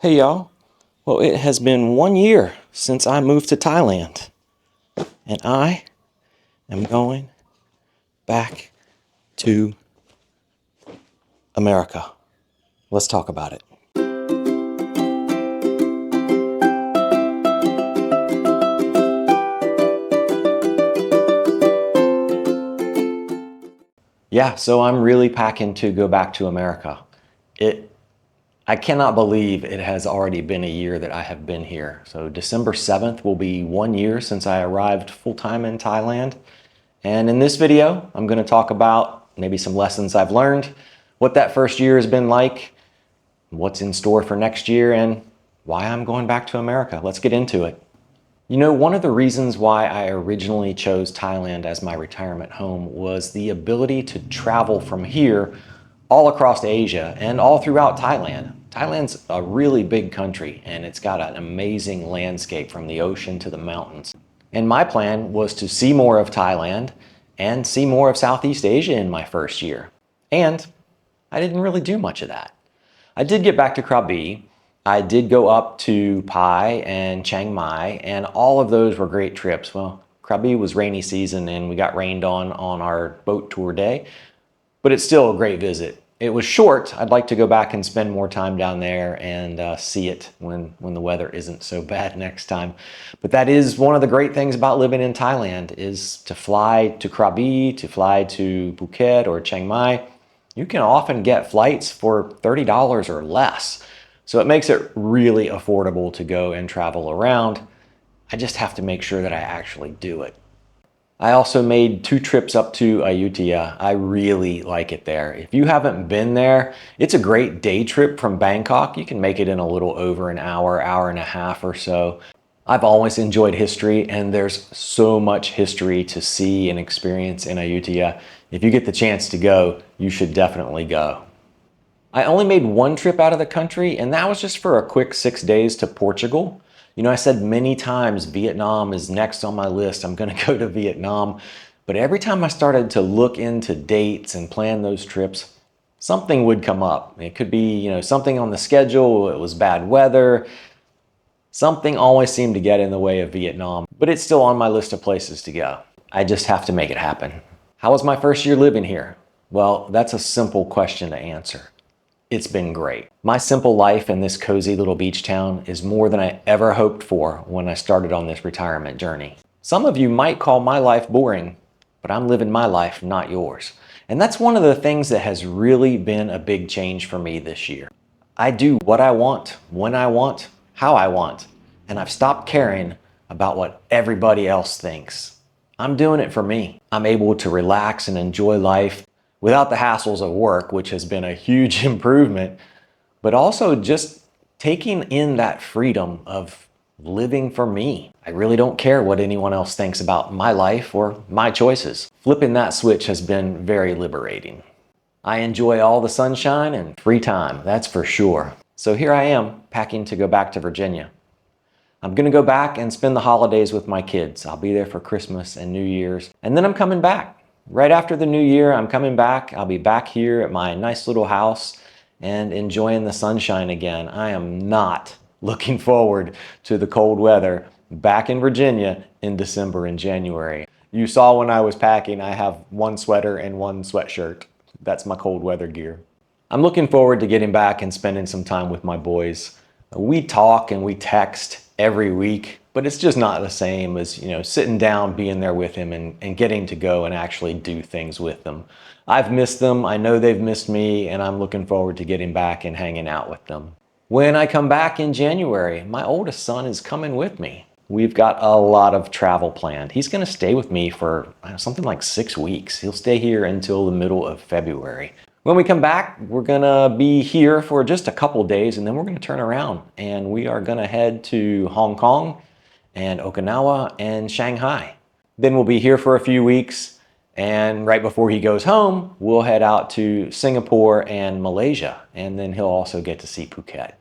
Hey y'all, well it has been 1 year since I moved to Thailand and I am going back to America. Let's talk about it. Yeah, so I'm really packing to go back to America. I cannot believe it has already been a year that I have been here. So December 7th will be 1 year since I arrived full-time in Thailand. And in this video, I'm going to talk about maybe some lessons I've learned, what that first year has been like, what's in store for next year, and why I'm going back to America. Let's get into it. You know, one of the reasons why I originally chose Thailand as my retirement home was the ability to travel from here all across Asia and all throughout Thailand. Thailand's a really big country and it's got an amazing landscape from the ocean to the mountains. And my plan was to see more of Thailand and see more of Southeast Asia in my first year. And I didn't really do much of that. I did get back to Krabi. I did go up to Pai and Chiang Mai, and all of those were great trips. Well, Krabi was rainy season and we got rained on our boat tour day, but it's still a great visit. It was short. I'd like to go back and spend more time down there and see it when the weather isn't so bad next time. But that is one of the great things about living in Thailand, is to fly to Krabi, to fly to Phuket or Chiang Mai. You can often get flights for $30 or less. So it makes it really affordable to go and travel around. I just have to make sure that I actually do it. I also made 2 trips up to Ayutthaya. I really like it there. If you haven't been there, it's a great day trip from Bangkok. You can make it in a little over an hour, hour and a half or so. I've always enjoyed history, and there's so much history to see and experience in Ayutthaya. If you get the chance to go, you should definitely go. I only made 1 trip out of the country, and that was just for a quick 6 days to Portugal. You know, I said many times Vietnam is next on my list. I'm gonna go to Vietnam. But every time I started to look into dates and plan those trips, something would come up. It could be, you know, something on the schedule, it was bad weather. Something always seemed to get in the way of Vietnam, but it's still on my list of places to go. I just have to make it happen. How was my first year living here? Well, that's a simple question to answer. It's been great. My simple life in this cozy little beach town is more than I ever hoped for when I started on this retirement journey. Some of you might call my life boring, but I'm living my life, not yours. And that's one of the things that has really been a big change for me this year. I do what I want, when I want, how I want, and I've stopped caring about what everybody else thinks. I'm doing it for me. I'm able to relax and enjoy life without the hassles of work, which has been a huge improvement, but also just taking in that freedom of living for me. I really don't care what anyone else thinks about my life or my choices. Flipping that switch has been very liberating. I enjoy all the sunshine and free time, that's for sure. So here I am, packing to go back to Virginia. I'm gonna go back and spend the holidays with my kids. I'll be there for Christmas and New Year's, and then I'm coming back. Right after the new year, I'm coming back. I'll be back here at my nice little house and enjoying the sunshine again. I am not looking forward to the cold weather back in Virginia in December and January. You saw when I was packing, I have 1 sweater and 1 sweatshirt. That's my cold weather gear. I'm looking forward to getting back and spending some time with my boys. We talk and we text every week, but it's just not the same as, you know, sitting down, being there with him and getting to go and actually do things with them. I've missed them. I know they've missed me, and I'm looking forward to getting back and hanging out with them. When I come back in January, my oldest son is coming with me. We've got a lot of travel planned. He's gonna stay with me for something like 6 weeks. He'll stay here until the middle of February. When we come back, we're gonna be here for just a couple days, and then we're gonna turn around and we are gonna head to Hong Kong and Okinawa and Shanghai. Then we'll be here for a few weeks, and right before he goes home, we'll head out to Singapore and Malaysia, and then he'll also get to see Phuket.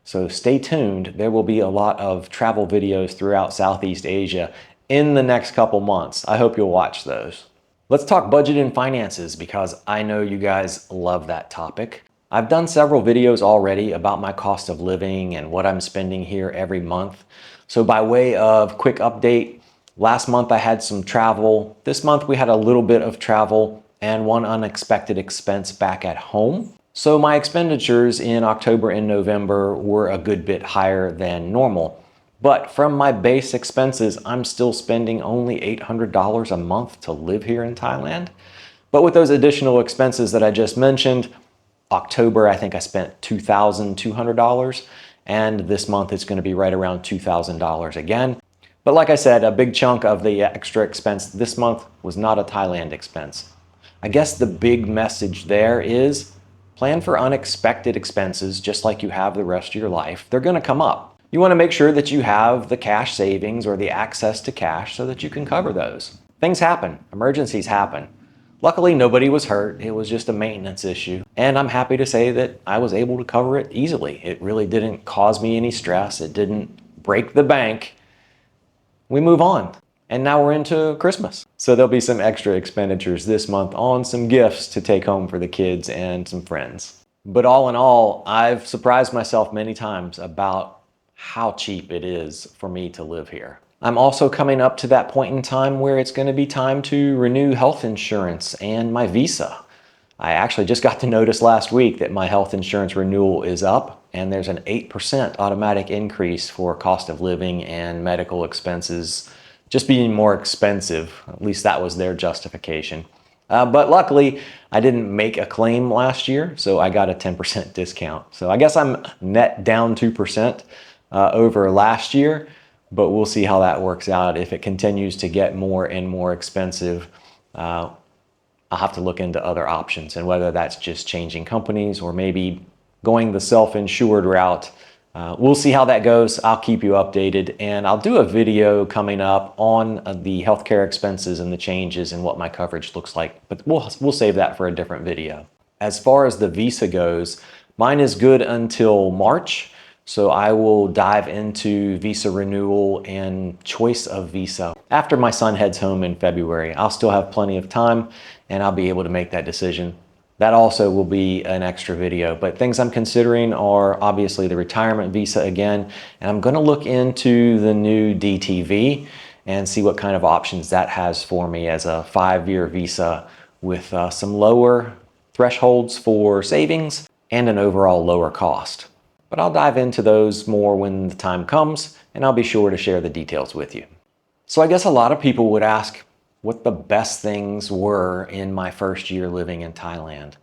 So stay tuned. There will be a lot of travel videos throughout Southeast Asia in the next couple months. I hope you'll watch those. Let's talk budget and finances, because I know you guys love that topic. I've done several videos already about my cost of living and what I'm spending here every month. So by way of quick update, last month I had some travel. This month we had a little bit of travel and one unexpected expense back at home. So my expenditures in October and November were a good bit higher than normal. But from my base expenses, I'm still spending only $800 a month to live here in Thailand. But with those additional expenses that I just mentioned, October, I think I spent $2,200, and this month it's going to be right around $2,000 again. But like I said, a big chunk of the extra expense this month was not a Thailand expense. I guess the big message there is plan for unexpected expenses just like you have the rest of your life. They're going to come up. You want to make sure that you have the cash savings or the access to cash so that you can cover those. Things happen. Emergencies happen. Luckily, nobody was hurt. It was just a maintenance issue. And I'm happy to say that I was able to cover it easily. It really didn't cause me any stress. It didn't break the bank. We move on. And now we're into Christmas. So there'll be some extra expenditures this month on some gifts to take home for the kids and some friends. But all in all, I've surprised myself many times about how cheap it is for me to live here. I'm also coming up to that point in time where it's going to be time to renew health insurance and my visa. I actually just got the notice last week that my health insurance renewal is up, and there's an 8% automatic increase for cost of living and medical expenses just being more expensive. At least that was their justification. But luckily, I didn't make a claim last year, so I got a 10% discount. So I guess I'm net down 2%. Over last year, but we'll see how that works out. If it continues to get more and more expensive, I'll have to look into other options, and whether that's just changing companies or maybe going the self-insured route. We'll see how that goes. I'll keep you updated, and I'll do a video coming up on the healthcare expenses and the changes and what my coverage looks like, but we'll save that for a different video. As far as the visa goes, mine is good until March. So I will dive into visa renewal and choice of visa after my son heads home in February. I'll still have plenty of time and I'll be able to make that decision. That also will be an extra video, but things I'm considering are obviously the retirement visa again, and I'm gonna look into the new DTV and see what kind of options that has for me as a 5-year visa with some lower thresholds for savings and an overall lower cost. But I'll dive into those more when the time comes, and I'll be sure to share the details with you. So I guess a lot of people would ask what the best things were in my first year living in Thailand.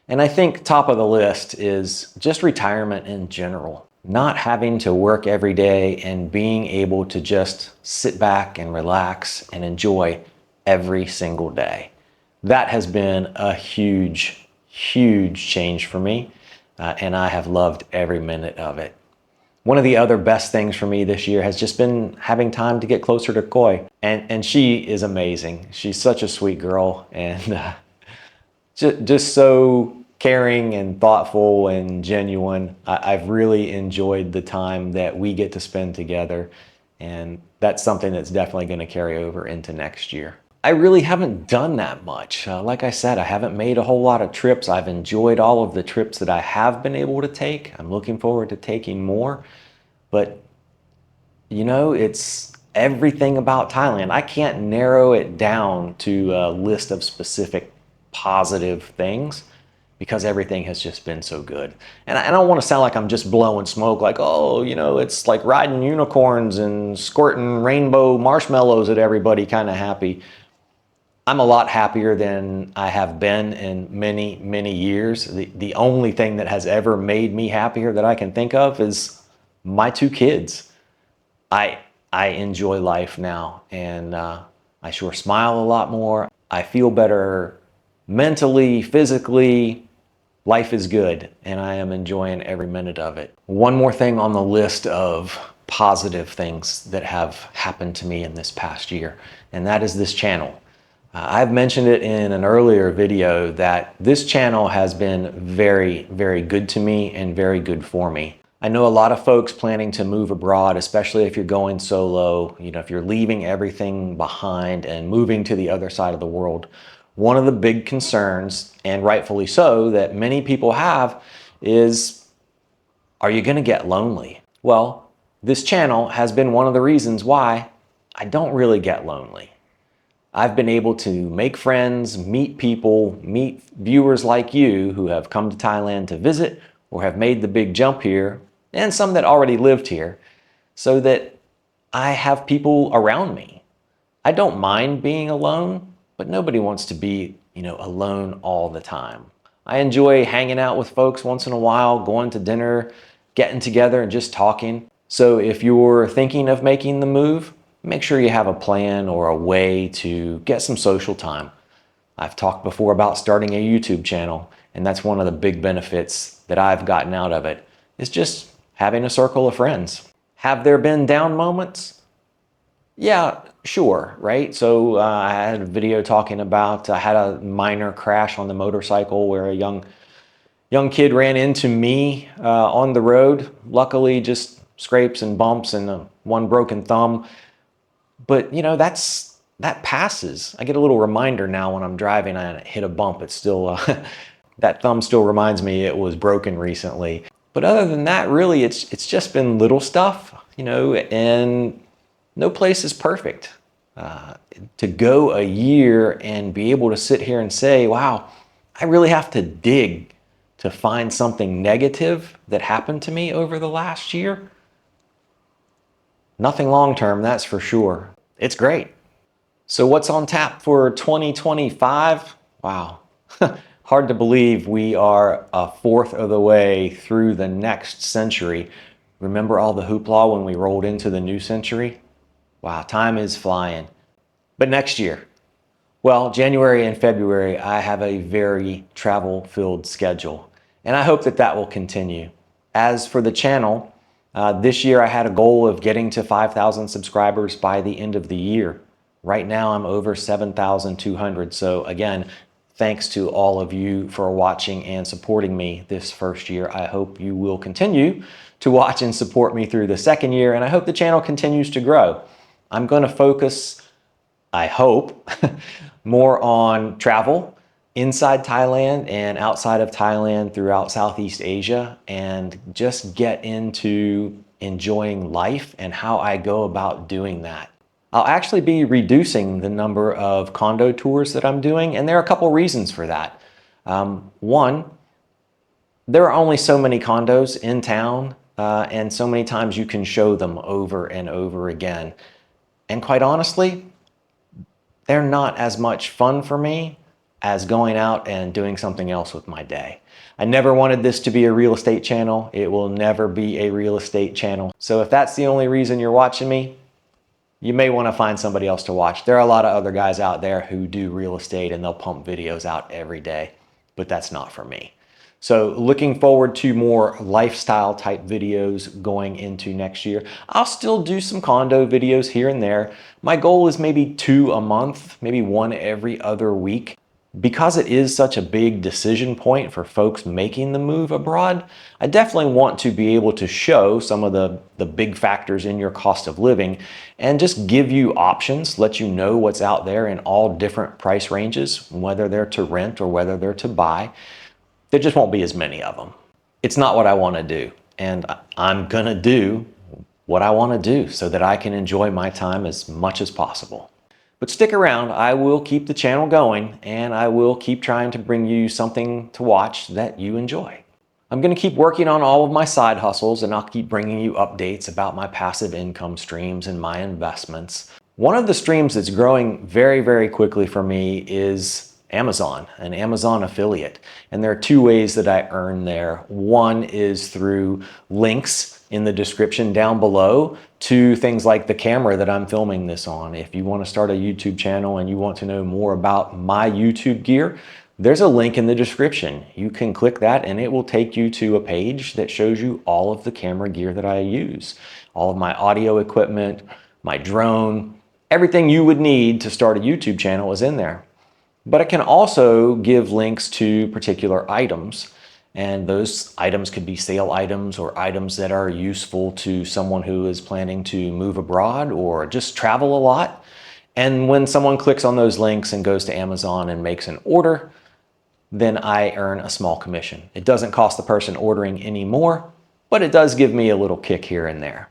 And I think top of the list is just retirement in general. Not having to work every day and being able to just sit back and relax and enjoy every single day. That has been a huge, huge change for me. And I have loved every minute of it. One of the other best things for me this year has just been having time to get closer to Koi. And she is amazing. She's such a sweet girl and just so caring and thoughtful and genuine. I've really enjoyed the time that we get to spend together. And that's something that's definitely going to carry over into next year. I really haven't done that much. Like I said, I haven't made a whole lot of trips. I've enjoyed all of the trips that I have been able to take. I'm looking forward to taking more. But, you know, it's everything about Thailand. I can't narrow it down to a list of specific positive things because everything has just been so good. And I don't want to sound like I'm just blowing smoke like, oh, you know, it's like riding unicorns and squirting rainbow marshmallows at everybody kind of happy. I'm a lot happier than I have been in many, many years. The only thing that has ever made me happier that I can think of is my 2 kids. I enjoy life now, and I sure smile a lot more. I feel better mentally, physically. Life is good, and I am enjoying every minute of it. One more thing on the list of positive things that have happened to me in this past year, and that is this channel. I've mentioned it in an earlier video that this channel has been very, very good to me and very good for me. I know a lot of folks planning to move abroad, especially if you're going solo, you know, if you're leaving everything behind and moving to the other side of the world, One of the big concerns, and rightfully so, that many people have is, are you going to get lonely? Well, this channel has been one of the reasons why I don't really get lonely. I've been able to make friends, meet people, meet viewers like you who have come to Thailand to visit or have made the big jump here, and some that already lived here, so that I have people around me. I don't mind being alone, but nobody wants to be, alone all the time. I enjoy hanging out with folks once in a while, going to dinner, getting together and just talking. So if you're thinking of making the move, make sure you have a plan or a way to get some social time. I've talked before about starting a YouTube channel, and that's one of the big benefits that I've gotten out of it, is just having a circle of friends. Have there been down moments? Yeah, sure, right? So I had a video talking about, I had a minor crash on the motorcycle where a young kid ran into me on the road. Luckily, just scrapes and bumps and one broken thumb. But that passes. I get a little reminder now when I'm driving and I hit a bump. It's still that thumb still reminds me it was broken recently. But other than that, really, it's just been little stuff, and no place is perfect. To go a year and be able to sit here and say, wow, I really have to dig to find something negative that happened to me over the last year. Nothing long term, that's for sure. It's great. So what's on tap for 2025? Wow. Hard to believe we are a fourth of the way through the next century. Remember all the hoopla when we rolled into the new century? Wow, time is flying. But next year, well, January and February, I have a very travel-filled schedule, and I hope that will continue. As for the channel, this year I had a goal of getting to 5,000 subscribers by the end of the year. Right now I'm over 7,200. So again, thanks to all of you for watching and supporting me this first year. I hope you will continue to watch and support me through the second year, and I hope the channel continues to grow. I'm going to focus, I hope, more on travel inside Thailand and outside of Thailand throughout Southeast Asia, and just get into enjoying life and how I go about doing that. I'll actually be reducing the number of condo tours that I'm doing, and there are a couple reasons for that. One, there are only so many condos in town, and so many times you can show them over and over again. And quite honestly, they're not as much fun for me as going out and doing something else with my day. I never wanted this to be a real estate channel. It will never be a real estate channel. So if that's the only reason you're watching me, you may want to find somebody else to watch. There are a lot of other guys out there who do real estate and they'll pump videos out every day, but that's not for me. So looking forward to more lifestyle type videos going into next year. I'll still do some condo videos here and there. My goal is maybe 2 a month, maybe 1 every other week. Because it is such a big decision point for folks making the move abroad, I definitely want to be able to show some of the big factors in your cost of living and just give you options, let you know what's out there in all different price ranges, whether they're to rent or whether they're to buy. There just won't be as many of them. It's not what I want to do, and I'm gonna do what I want to do so that I can enjoy my time as much as possible. But stick around, I will keep the channel going, and I will keep trying to bring you something to watch that you enjoy. I'm going to keep working on all of my side hustles, and I'll keep bringing you updates about my passive income streams and my investments. One of the streams that's growing very, very quickly for me is Amazon, an Amazon affiliate. And there are 2 ways that I earn there. One is through links in the description down below to things like the camera that I'm filming this on. If you want to start a YouTube channel and you want to know more about my YouTube gear, there's a link in the description. You can click that and it will take you to a page that shows you all of the camera gear that I use. All of my audio equipment, my drone, everything you would need to start a YouTube channel is in there. But I can also give links to particular items. And those items could be sale items or items that are useful to someone who is planning to move abroad or just travel a lot. And when someone clicks on those links and goes to Amazon and makes an order, then I earn a small commission. It doesn't cost the person ordering any more, but it does give me a little kick here and there.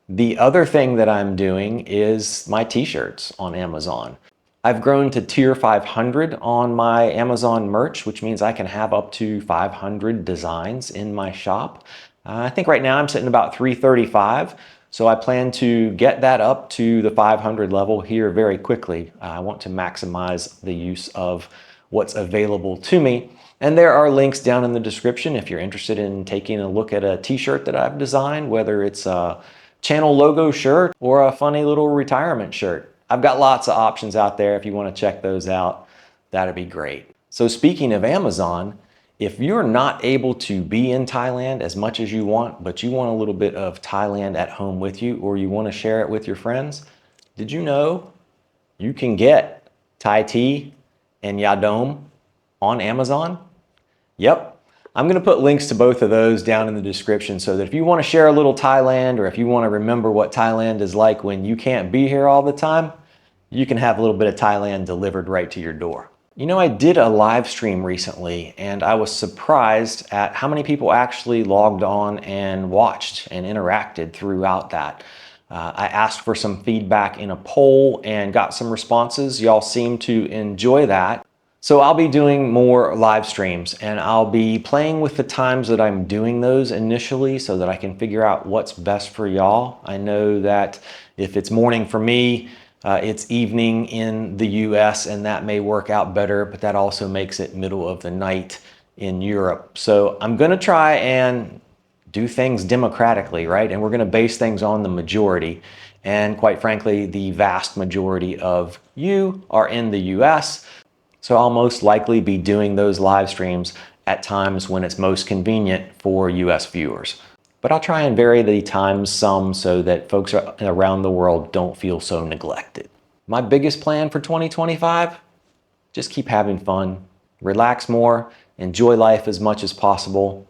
The other thing that I'm doing is my t-shirts on Amazon. I've grown to tier 500 on my Amazon merch, which means I can have up to 500 designs in my shop. I think right now I'm sitting about 335, so I plan to get that up to the 500 level here very quickly. I want to maximize the use of what's available to me. And there are links down in the description if you're interested in taking a look at a t-shirt that I've designed, whether it's a channel logo shirt or a funny little retirement shirt. I've got lots of options out there. If you want to check those out, that'd be great. So speaking of Amazon, if you're not able to be in Thailand as much as you want, but you want a little bit of Thailand at home with you, or you want to share it with your friends, did you know you can get Thai tea and Yadom on Amazon? Yep. I'm going to put links to both of those down in the description so that if you want to share a little Thailand, or if you want to remember what Thailand is like when you can't be here all the time, you can have a little bit of Thailand delivered right to your door. You know, I did a live stream recently and I was surprised at how many people actually logged on and watched and interacted throughout that. I asked for some feedback in a poll and got some responses. Y'all seem to enjoy that. So I'll be doing more live streams and I'll be playing with the times that I'm doing those initially so that I can figure out what's best for y'all. I know that if it's morning for me, it's evening in the US and that may work out better, but that also makes it middle of the night in Europe. So I'm gonna try and do things democratically, right? And we're gonna base things on the majority. And quite frankly, the vast majority of you are in the US. So I'll most likely be doing those live streams at times when it's most convenient for US viewers. But I'll try and vary the times some so that folks around the world don't feel so neglected. My biggest plan for 2025, just keep having fun, relax more, enjoy life as much as possible,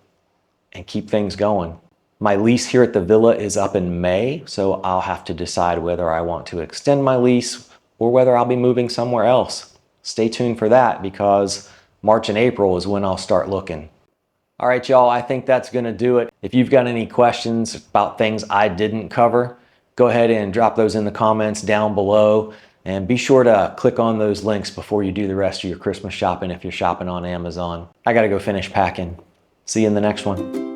and keep things going. My lease here at the villa is up in May, so I'll have to decide whether I want to extend my lease or whether I'll be moving somewhere else. Stay tuned for that because March and April is when I'll start looking. All right, y'all, I think that's gonna do it. If you've got any questions about things I didn't cover, go ahead and drop those in the comments down below. And be sure to click on those links before you do the rest of your Christmas shopping if you're shopping on Amazon. I gotta go finish packing. See you in the next one.